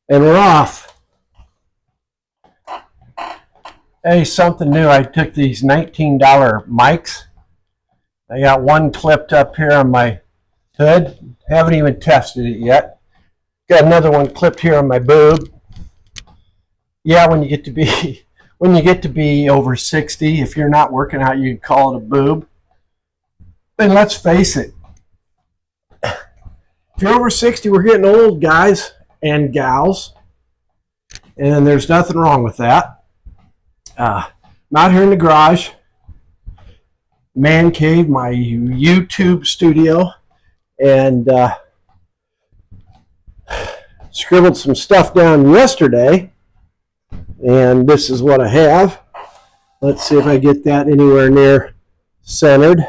And we're off. Hey, something new. I took these $19 mics. I got one clipped up here on my hood. Haven't even tested it yet. Got another one clipped here on my boob. Yeah, when you get to be over 60, if you're not working out, you can call it a boob. And let's face it, if you're over 60, we're getting old, guys and gals, and there's nothing wrong with that. I'm out here in the garage, man cave, my YouTube studio, and scribbled some stuff down yesterday, and this is what I have. Let's see if I get that anywhere near centered.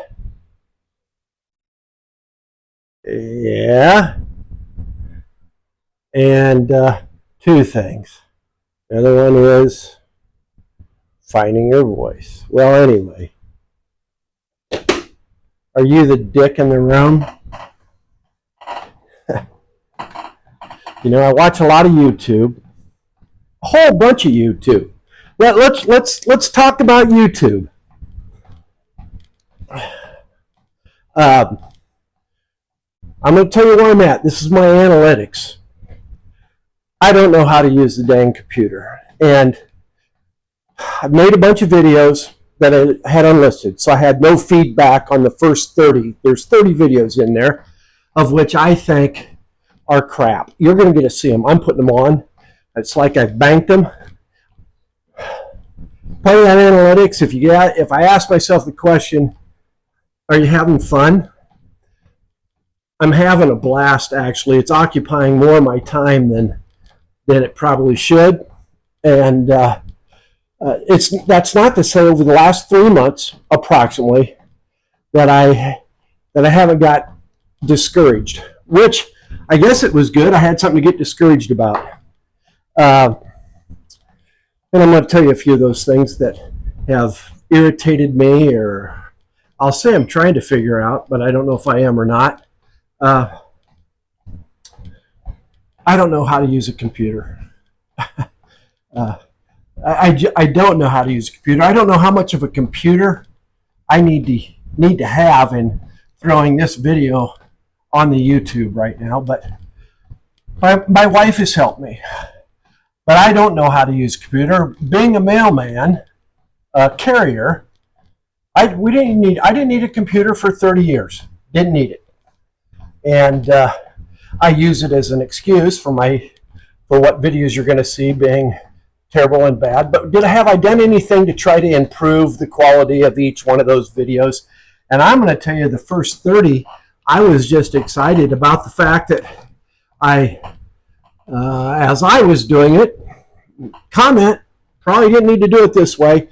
Yeah. And two things. The other one is finding your voice. Well, anyway. Are you the dick in the room? You know, I watch a lot of YouTube. A whole bunch of YouTube. Let's talk about YouTube. I'm going to tell you where I'm at. This is my analytics. I don't know how to use the dang computer. And I've made a bunch of videos that I had unlisted. So I had no feedback on the first 30. There's 30 videos in there, of which I think are crap. You're going to get to see them. I'm putting them on. It's like I've banked them. Part of that analytics, if I ask myself the question, are you having fun? I'm having a blast, actually. It's occupying more of my time than it probably should. And that's not to say over the last 3 months, approximately, that I haven't got discouraged, which I guess it was good. I had something to get discouraged about. And I'm going to tell you a few of those things that have irritated me, or I'll say I'm trying to figure out, but I don't know if I am or not. I don't know how to use a computer. I don't know how to use a computer. I don't know how much of a computer I need to have in throwing this video on the YouTube right now. But my wife has helped me. But I don't know how to use a computer. Being a mailman, a carrier, I didn't need a computer for 30 years. Didn't need it. And I use it as an excuse for what videos you're going to see being terrible and bad. But have I done anything to try to improve the quality of each one of those videos? And I'm going to tell you, the first 30, I was just excited about the fact that as I was doing it, probably didn't need to do it this way,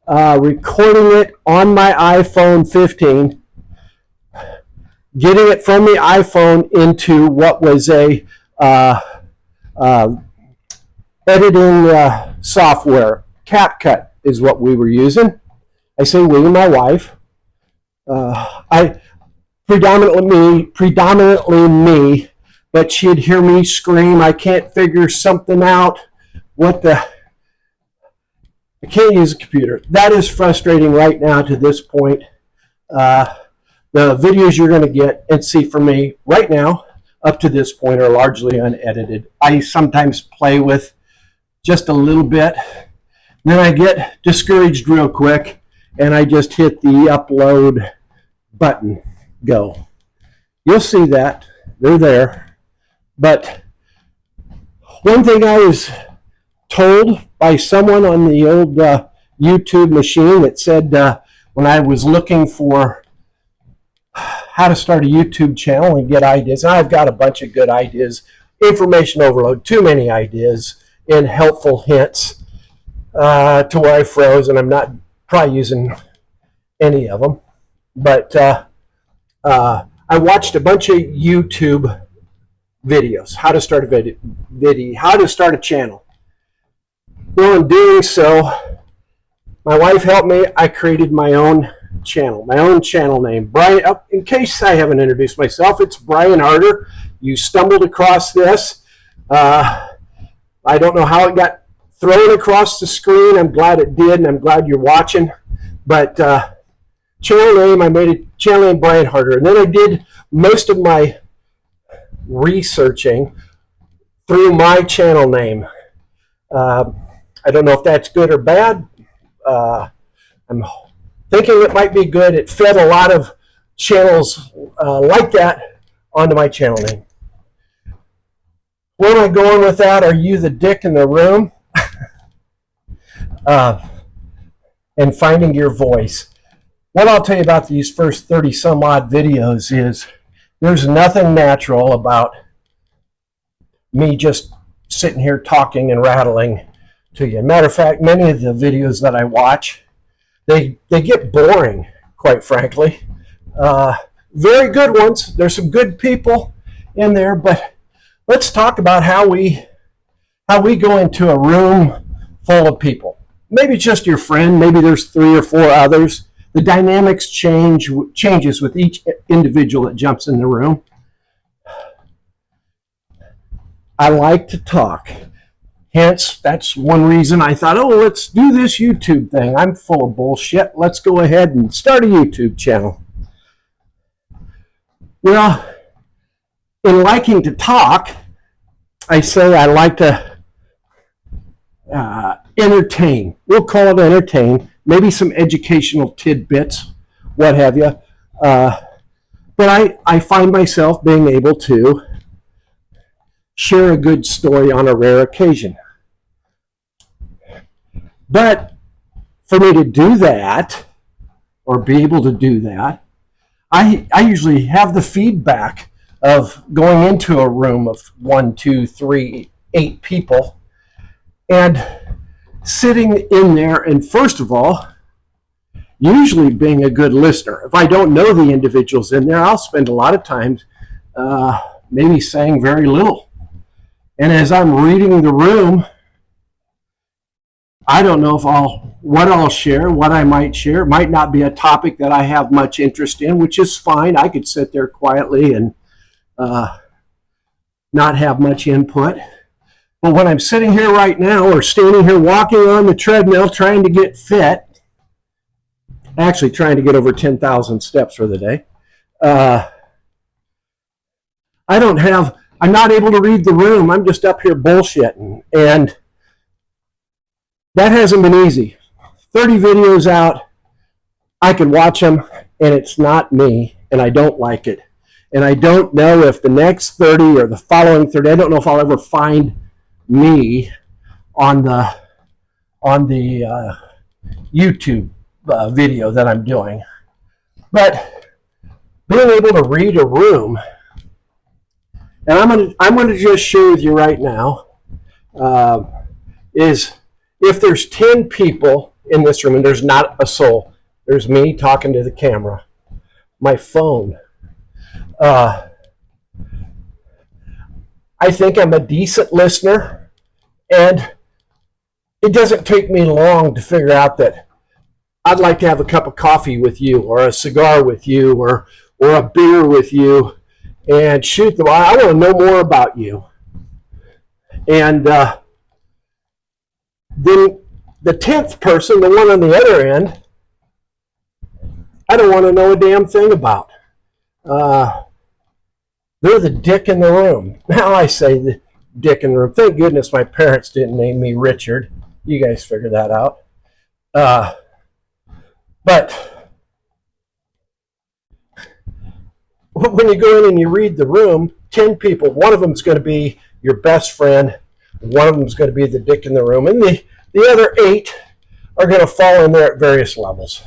recording it on my iPhone 15, getting it from the iPhone into what was a editing software. CapCut is what we were using. I say we, my wife. I predominantly me, but she'd hear me scream, I can't figure something out. I can't use a computer. That is frustrating right now to this point. The videos you're going to get and see from me right now up to this point are largely unedited. I sometimes play with just a little bit. Then I get discouraged real quick and I just hit the upload button. Go. You'll see that. They're there. But one thing I was told by someone on the old YouTube machine that said when I was looking for how to start a YouTube channel and get ideas, and I've got a bunch of good ideas, information overload, too many ideas, and helpful hints to where I froze, and I'm not probably using any of them. But I watched a bunch of YouTube videos, how to start a video, how to start a channel. Well, in doing so, my wife helped me. I created my own channel name. Brian, in case I haven't introduced myself, it's Brian Harder. You stumbled across this. I don't know how it got thrown across the screen. I'm glad it did, and I'm glad you're watching. But channel name, I made it channel name Brian Harder. And then I did most of my researching through my channel name. I don't know if that's good or bad. I'm thinking it might be good. It fed a lot of channels like that onto my channel name. Where am I going with that? Are you the dick in the room? And finding your voice. What I'll tell you about these first 30 some odd videos is there's nothing natural about me just sitting here talking and rattling to you. Matter of fact, many of the videos that I watch, they get boring, quite frankly. Very good ones. There's some good people in there, but let's talk about how we go into a room full of people. Maybe it's just your friend. Maybe there's 3 or 4 others. The dynamics changes with each individual that jumps in the room. I like to talk. Hence, that's one reason I thought, oh, let's do this YouTube thing. I'm full of bullshit. Let's go ahead and start a YouTube channel. Well, in liking to talk, I say I like to entertain. We'll call it entertain. Maybe some educational tidbits, what have you. But I find myself being able to share a good story on a rare occasion. But for me to do that, or be able to do that, I usually have the feedback of going into a room of 1, 2, 3, 8 people and sitting in there and, first of all, usually being a good listener. If I don't know the individuals in there, I'll spend a lot of time maybe saying very little. And as I'm reading the room, I don't know what I'll share, what I might share. It might not be a topic that I have much interest in, which is fine. I could sit there quietly and not have much input. But when I'm sitting here right now or standing here walking on the treadmill trying to get fit, actually trying to get over 10,000 steps for the day, I'm not able to read the room. I'm just up here bullshitting. And that hasn't been easy. 30 videos out, I can watch them, and it's not me, and I don't like it. And I don't know if the next 30 or the following 30, I don't know if I'll ever find me on the YouTube video that I'm doing. But being able to read a room, and I'm going to just share with you right now, is if there's 10 people in this room and there's not a soul, there's me talking to the camera, my phone. I think I'm a decent listener, and it doesn't take me long to figure out that I'd like to have a cup of coffee with you, or a cigar with you, or a beer with you, and shoot the I want to know more about you. And then the 10th person, the one on the other end, I don't want to know a damn thing about. They're the dick in the room. Now I say the dick in the room. Thank goodness my parents didn't name me Richard. You guys figure that out. But when you go in and you read the room, 10 people, one of them's going to be your best friend, one of them's going to be the dick in the room, and the other 8 are going to fall in there at various levels.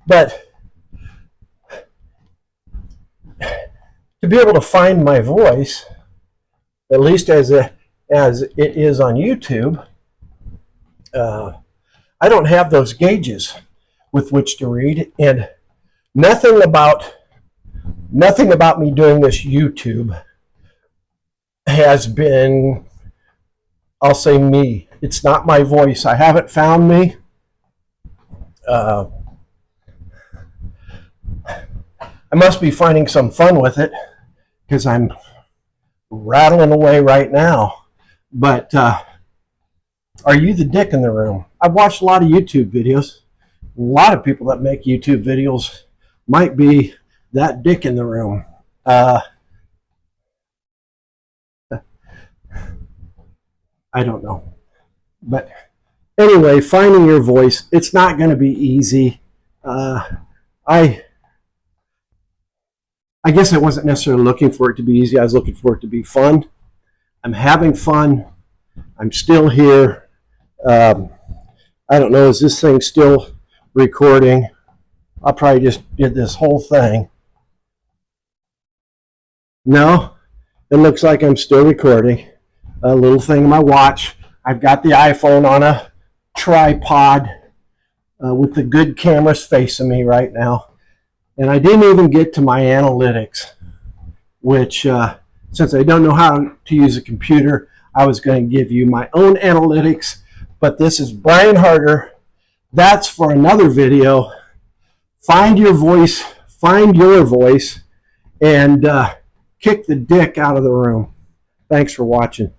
But to be able to find my voice, at least as it is on YouTube, I don't have those gauges with which to read, and nothing about me doing this YouTube has been, I'll say, me. It's not my voice. I haven't found me. I must be finding some fun with it because I'm rattling away right now. But Are you the dick in the room? I've watched a lot of YouTube videos. A lot of people that make YouTube videos might be that dick in the room. I don't know. But anyway, finding your voice, it's not going to be easy. I guess I wasn't necessarily looking for it to be easy. I was looking for it to be fun. I'm having fun. I'm still here. I don't know, is this thing still recording? I'll probably just did this whole thing. No, it looks like I'm still recording. A little thing in my watch. I've got the iPhone on a tripod with the good cameras facing me right now. And I didn't even get to my analytics, which since I don't know how to use a computer, I was going to give you my own analytics. But this is Brian Harder. That's for another video. Find your voice, and kick the dick out of the room. Thanks for watching.